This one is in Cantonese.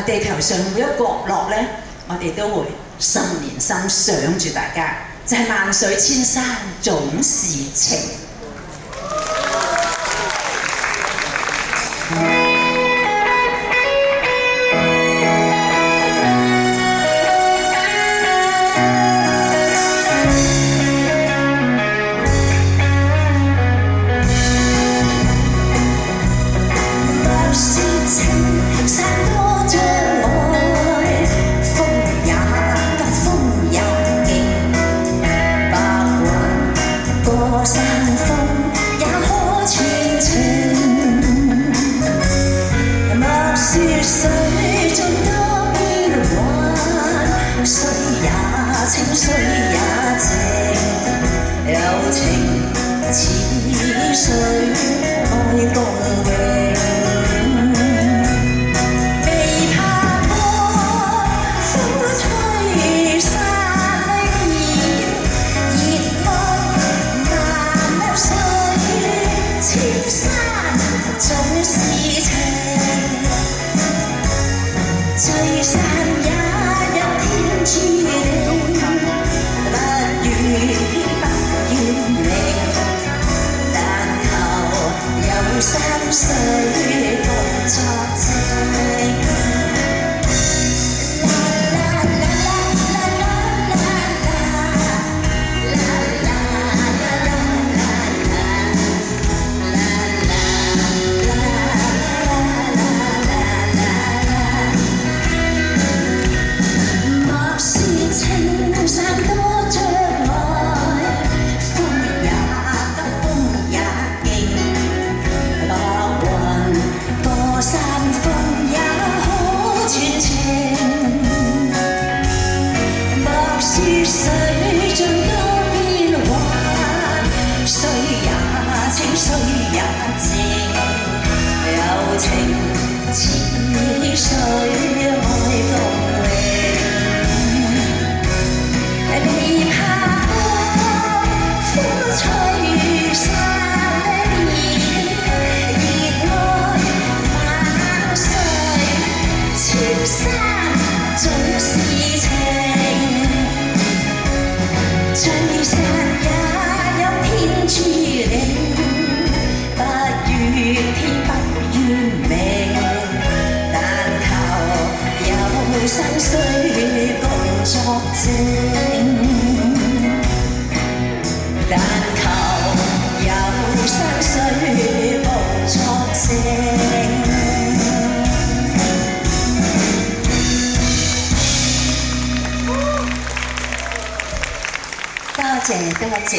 地球上每一個角落咧，我哋都會心連心想住大家，就係萬水千山總是情。水也靜，柔情似水愛共榮。未怕破風吹散意，熱愛難流水，千山總是情，聚散也有天注定。山水共作證。莫說青山多障礙，風也急，風也勁。過山峰也可傳情，莫說水盡多變幻，水也清，水也靜，柔情似水愛共榮。未怕風吹散千山總是情，聚散也有天注定，不怨天不怨命，但求有山水共作證，但求有山水共作證。多謝多謝。